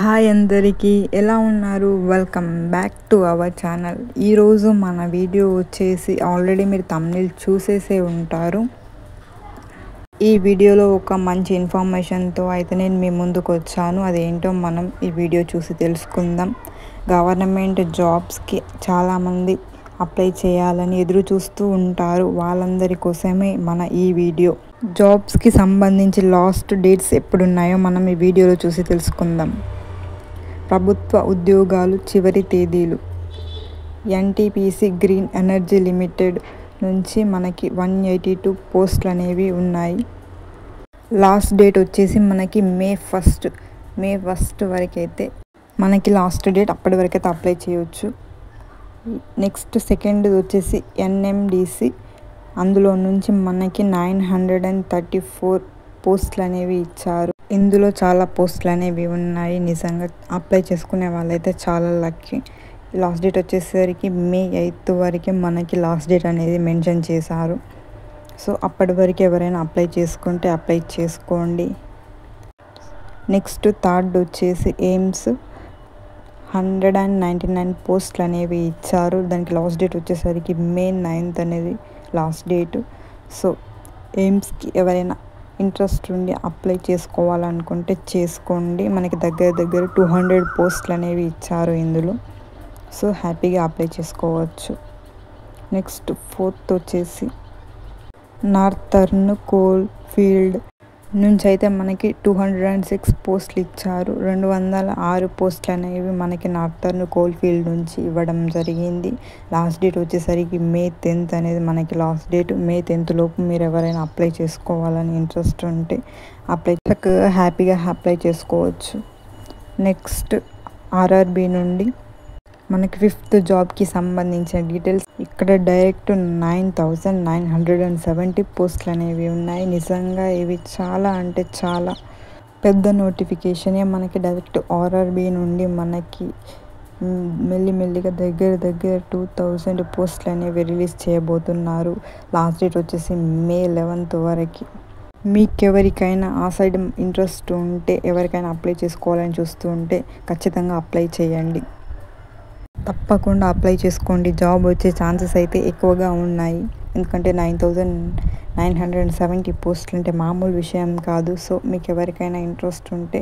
Hi అందరికీ ఎలా ఉన్నారు? Welcome back to our channel. ఈరోజు మన వీడియో వచ్చేసి ఆల్రెడీ మీరు థంబ్నెయిల్ చూసేసే ఉంటారు. ఈ వీడియోలో ఒక మంచి ఇన్ఫర్మేషన్తో అయితే నేను మీ ముందుకు వచ్చాను. అదేంటో మనం ఈ వీడియో చూసి తెలుసుకుందాం. గవర్నమెంట్ జాబ్స్కి చాలామంది అప్లై చేయాలని ఎదురు చూస్తూ ఉంటారు. వాళ్ళందరి కోసమే మన ఈ వీడియో. జాబ్స్కి సంబంధించి లాస్ట్ డేట్స్ ఎప్పుడున్నాయో మనం ఈ వీడియోలో చూసి తెలుసుకుందాం. ప్రభుత్వ ఉద్యోగాలు చివరి తేదీలు. ఎన్టీపీసీ గ్రీన్ ఎనర్జీ లిమిటెడ్ నుంచి మనకి 182 పోస్టులు అనేవి ఉన్నాయి. లాస్ట్ డేట్ వచ్చేసి మనకి మే ఫస్ట్ వరకు అయితే మనకి లాస్ట్ డేట్. అప్పటి వరకు అయితే అప్లై చేయొచ్చు. నెక్స్ట్ సెకండ్ వచ్చేసి ఎన్ఎండిసి. అందులో నుంచి మనకి 934 పోస్టులు అనేవి ఇచ్చారు. ఇందులో చాలా పోస్టులు అనేవి ఉన్నాయి. నిజంగా అప్లై చేసుకునే వాళ్ళైతే చాలా లక్కీ. లాస్ట్ డేట్ వచ్చేసరికి మే 8 వరకు మనకి లాస్ట్ డేట్ అనేది మెన్షన్ చేశారు. సో అప్పటి వరకు ఎవరైనా అప్లై చేసుకుంటే అప్లై చేసుకోండి. నెక్స్ట్ థర్డ్ వచ్చేసి ఎయిమ్స్. 199 పోస్టులు అనేవి ఇచ్చారు. దానికి లాస్ట్ డేట్ వచ్చేసరికి మే 9 అనేది లాస్ట్ డేట్. సో ఎయిమ్స్కి ఎవరైనా ఇంట్రెస్ట్ ఉండి అప్లై చేసుకోవాలనుకుంటే చేసుకోండి. మనకి దగ్గర 200 పోస్టులు అనేవి ఇచ్చారు ఇందులో. సో హ్యాపీగా అప్లై చేసుకోవచ్చు. నెక్స్ట్ ఫోర్త్ వచ్చేసి నార్థర్న్ కోల్ ఫీల్డ్ నుంచి అయితే మనకి 206 పోస్టులు ఇచ్చారు. 206 పోస్టులు అనేవి మనకి నార్థర్న్ కోల్ ఫీల్డ్ నుంచి ఇవ్వడం జరిగింది. లాస్ట్ డేట్ వచ్చేసరికి మే 10 అనేది మనకి లాస్ట్ డేట్. మే 10 లోపు మీరు ఎవరైనా అప్లై చేసుకోవాలని ఇంట్రెస్ట్ ఉంటే హ్యాపీగా అప్లై చేసుకోవచ్చు. నెక్స్ట్ ఆర్ఆర్బి నుండి మనకి 5th జాబ్కి సంబంధించిన డీటెయిల్స్. ఇక్కడ డైరెక్ట్ 9970 పోస్టులు అనేవి ఉన్నాయి. నిజంగా ఇవి చాలా అంటే చాలా పెద్ద నోటిఫికేషనే. మనకి డైరెక్ట్ ఆర్ఆర్బి నుండి మనకి మెల్లిమెల్లిగా దగ్గర 2000 పోస్టులు అనేవి రిలీజ్ చేయబోతున్నారు. లాస్ట్ డేట్ వచ్చేసి మే 11 వరకు. మీకెవరికైనా ఆ సైడ్ ఇంట్రెస్ట్ ఉంటే, ఎవరికైనా అప్లై చేసుకోవాలని చూస్తూ ఉంటే ఖచ్చితంగా అప్లై చేయండి. తప్పకుండా అప్లై చేసుకోండి. జాబ్ వచ్చే ఛాన్సెస్ అయితే ఎక్కువగా ఉన్నాయి. ఎందుకంటే 9970 పోస్టులు అంటే మామూలు విషయం కాదు. సో మీకు ఎవరికైనా ఇంట్రెస్ట్ ఉంటే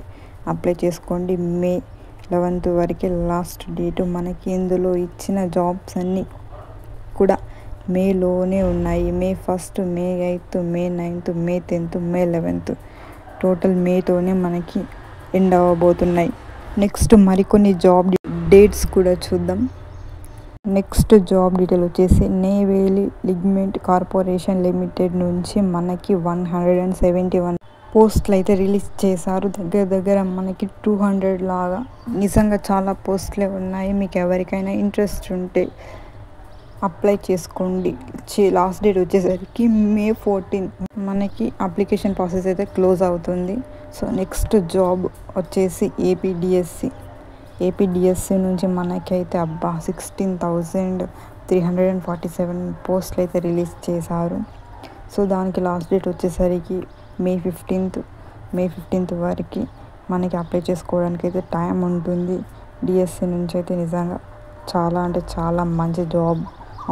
అప్లై చేసుకోండి. మే 11 వరకు లాస్ట్ డేటు. మనకి ఇందులో ఇచ్చిన జాబ్స్ అన్నీ కూడా మేలోనే ఉన్నాయి. మే 1, మే 8, మే 9, మే 10, మే 11 టోటల్ మేతోనే మనకి ఎండ్ అవ్వబోతున్నాయి. నెక్స్ట్ మరికొన్ని జాబ్ డేట్స్ కూడా చూద్దాం. నెక్స్ట్ జాబ్ డీటెయిల్ వచ్చేసి నేవేలి లిగ్మెంట్ కార్పొరేషన్ లిమిటెడ్ నుంచి మనకి 171 పోస్టులు అయితే రిలీజ్ చేశారు. దగ్గర మనకి 200 లాగా. నిజంగా చాలా పోస్టులే ఉన్నాయి. మీకు ఎవరికైనా ఇంట్రెస్ట్ ఉంటే అప్లై చేసుకోండి. లాస్ట్ డేట్ వచ్చేసరికి మే 14 మనకి అప్లికేషన్ ప్రాసెస్ అయితే క్లోజ్ అవుతుంది. సో నెక్స్ట్ జాబ్ వచ్చేసి ఏపీడిఎస్సి నుంచి మనకైతే 16,347 పోస్టులు అయితే రిలీజ్ చేశారు. సో దానికి లాస్ట్ డేట్ వచ్చేసరికి మే 15 వరకు మనకి అప్లై చేసుకోవడానికి అయితే టైం ఉంటుంది. డిఎస్సి నుంచి అయితే నిజంగా చాలా అంటే చాలా మంచి జాబ్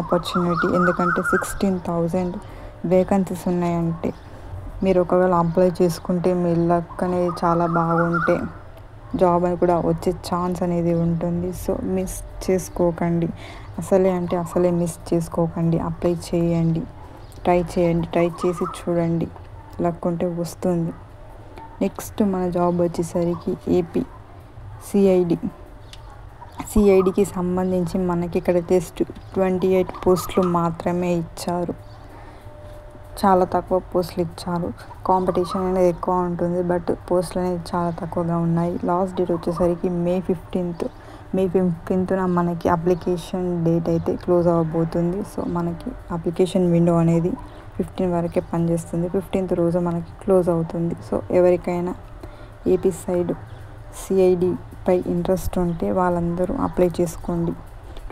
ఆపర్చునిటీ. ఎందుకంటే 16,000 వేకెన్సీస్ ఉన్నాయంటే మీరు ఒకవేళ అప్లై చేసుకుంటే మీ లక్ అనేది చాలా బాగుంటే జాబ్ అని కూడా వచ్చే ఛాన్స్ అనేది ఉంటుంది. సో మిస్ చేసుకోకండి. అసలే మిస్ చేసుకోకండి. అప్లై చేయండి. ట్రై చేసి చూడండి. లక్ ఉంటే వస్తుంది. నెక్స్ట్ మన జాబ్ వచ్చేసరికి ఏపీ సిఐడికి సంబంధించి మనకి ఇక్కడ జస్ట్ 28 పోస్టులు మాత్రమే ఇచ్చారు. చాలా తక్కువ పోస్టులు ఇచ్చారు. కాంపిటీషన్ అనేది ఎక్కువ ఉంటుంది, బట్ పోస్టులు అనేది చాలా తక్కువగా ఉన్నాయి. లాస్ట్ డేట్ వచ్చేసరికి మే 15న మనకి అప్లికేషన్ డేట్ అయితే క్లోజ్ అవ్వబోతుంది. సో మనకి అప్లికేషన్ విండో అనేది 15 వరకే పనిచేస్తుంది. 15th రోజు మనకి క్లోజ్ అవుతుంది. సో ఎవరికైనా ఏపీ సైడ్ సిఐడిపై ఇంట్రెస్ట్ ఉంటే వాళ్ళందరూ అప్లై చేసుకోండి.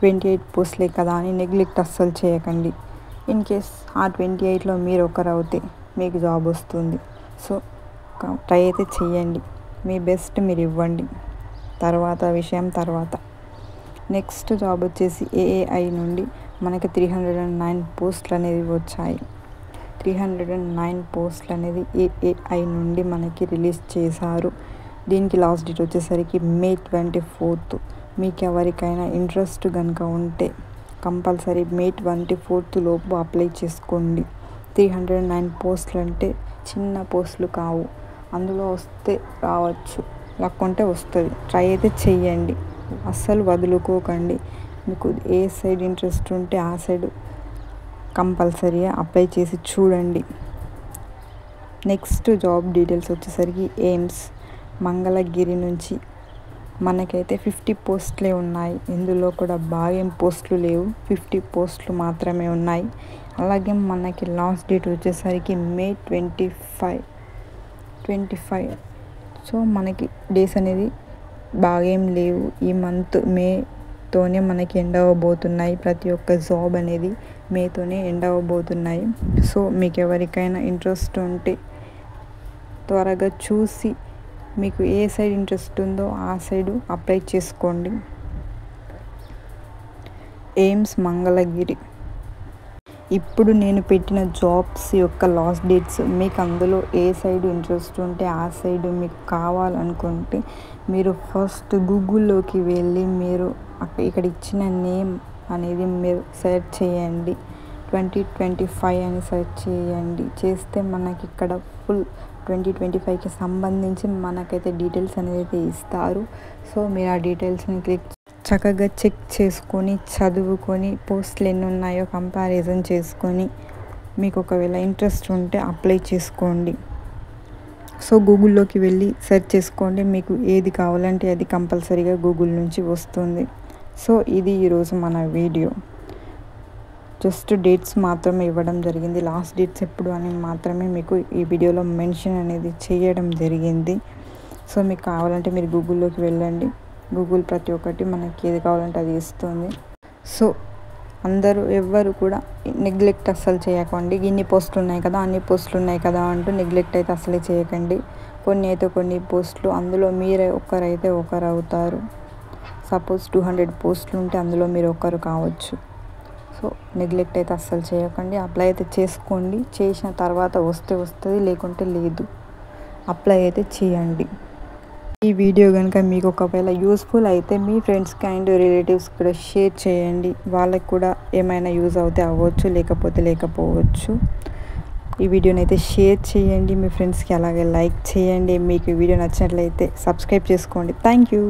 28 పోస్టులే కదా అని నెగ్లెక్ట్ అస్సలు చేయకండి. ఇన్ కేస్ ఆ 28లో మీరు ఒకరు అవుతే మీకు జాబ్ వస్తుంది. సో ట్రై అయితే చేయండి. మీ బెస్ట్ మీరు ఇవ్వండి. తర్వాత విషయం తర్వాత. నెక్స్ట్ జాబ్ వచ్చేసి ఏఏఐ నుండి మనకి 309 పోస్టులు అనేది వచ్చాయి. 309 పోస్టులు అనేది ఏఏఐ నుండి మనకి రిలీజ్ చేశారు. దీనికి లాస్ట్ డేట్ వచ్చేసరికి May 24th. మీకు ఎవరికైనా ఇంట్రెస్ట్ కనుక ఉంటే కంపల్సరీ May 24th లోపు అప్లై చేసుకోండి. 309 పోస్టులు అంటే చిన్న పోస్టులు కావు. అందులో వస్తే రావచ్చు, లేకుంటే వస్తుంది. ట్రై అయితే చెయ్యండి, అస్సలు వదులుకోకండి. మీకు ఏ సైడ్ ఇంట్రెస్ట్ ఉంటే ఆ సైడ్ కంపల్సరీగా అప్లై చేసి చూడండి. నెక్స్ట్ జాబ్ డీటెయిల్స్ వచ్చేసరికి ఎయిమ్స్ మంగళగిరి నుంచి మనకైతే 50 పోస్టులే ఉన్నాయి. ఇందులో కూడా బాగా ఏం పోస్టులు లేవు, 50 పోస్టులు మాత్రమే ఉన్నాయి. అలాగే మనకి లాస్ట్ డేట్ వచ్చేసరికి May 25. సో మనకి డేస్ అనేది బాగా ఏం లేవు. ఈ మంత్ మేతోనే మనకి ఎండ్ అవ్వబోతున్నాయి. ప్రతి ఒక్క జాబ్ అనేది మేతోనే ఎండ్ అవ్వబోతున్నాయి. సో మీకు ఎవరికైనా ఇంట్రెస్ట్ ఉంటే త్వరగా చూసి మీకు ఏ సైడ్ ఇంట్రెస్ట్ ఉందో ఆ సైడు అప్లై చేసుకోండి. ఎయిమ్స్ మంగళగిరి. ఇప్పుడు నేను పెట్టిన జాబ్స్ యొక్క లాస్ట్ డేట్స్, మీకు అందులో ఏ సైడ్ ఇంట్రెస్ట్ ఉంటే ఆ సైడ్ మీకు కావాలనుకుంటే మీరు ఫస్ట్ గూగుల్లోకి వెళ్ళి మీరు ఇక్కడ ఇచ్చిన నేమ్ అనేది మీరు సెర్చ్ చేయండి. 2025 అని సెర్చ్ చేయండి. చేస్తే మనకి ఇక్కడ ఫుల్ 2025కి సంబంధించి మనకైతే డీటెయిల్స్ అనేది ఇస్తారు. సో మీరు ఆ డీటెయిల్స్ని చక్కగా చెక్ చేసుకొని చదువుకొని పోస్టులు ఎన్ని ఉన్నాయో కంపారిజన్ చేసుకొని మీకు ఒకవేళ ఇంట్రెస్ట్ ఉంటే అప్లై చేసుకోండి. సో గూగుల్లోకి వెళ్ళి సెర్చ్ చేసుకోండి, మీకు ఏది కావాలంటే అది కంపల్సరీగా గూగుల్ నుంచి వస్తుంది. సో ఇది ఈరోజు మన వీడియో. జస్ట్ డేట్స్ మాత్రమే ఇవ్వడం జరిగింది. లాస్ట్ డేట్స్ ఎప్పుడు అని మాత్రమే మీకు ఈ వీడియోలో మెన్షన్ అనేది చేయడం జరిగింది. సో మీకు కావాలంటే మీరు గూగుల్లోకి వెళ్ళండి. గూగుల్ ప్రతి ఒక్కటి మనకి ఏది కావాలంటే అది ఇస్తుంది. సో అందరూ ఎవ్వరు కూడా నెగ్లెక్ట్ అస్సలు చేయకండి. ఇన్ని పోస్టులు ఉన్నాయి కదా, అన్ని పోస్టులు ఉన్నాయి కదా అంటూ నెగ్లెక్ట్ అయితే అసలే చేయకండి. కొన్ని పోస్టులు అందులో మీరే ఒకరైతే ఒకరు అవుతారు. సపోజ్ 200 పోస్టులు ఉంటే అందులో మీరు ఒకరు కావచ్చు. సో నెగ్లెక్ట్ అయితే అస్సలు చేయకండి. అప్లై అయితే చేసుకోండి. చేసిన తర్వాత వస్తే వస్తుంది, లేకుంటే లేదు. అప్లై అయితే చేయండి. ఈ వీడియో కనుక మీకు ఒకవేళ యూస్ఫుల్ అయితే మీ ఫ్రెండ్స్కి అండ్ రిలేటివ్స్ కూడా షేర్ చేయండి. వాళ్ళకి కూడా ఏమైనా యూజ్ అవుతే అవ్వచ్చు, లేకపోతే లేకపోవచ్చు. ఈ వీడియోని అయితే షేర్ చేయండి మీ ఫ్రెండ్స్కి, అలాగే లైక్ చేయండి. మీకు ఈ వీడియో నచ్చినట్లయితే సబ్స్క్రైబ్ చేసుకోండి. Thank you.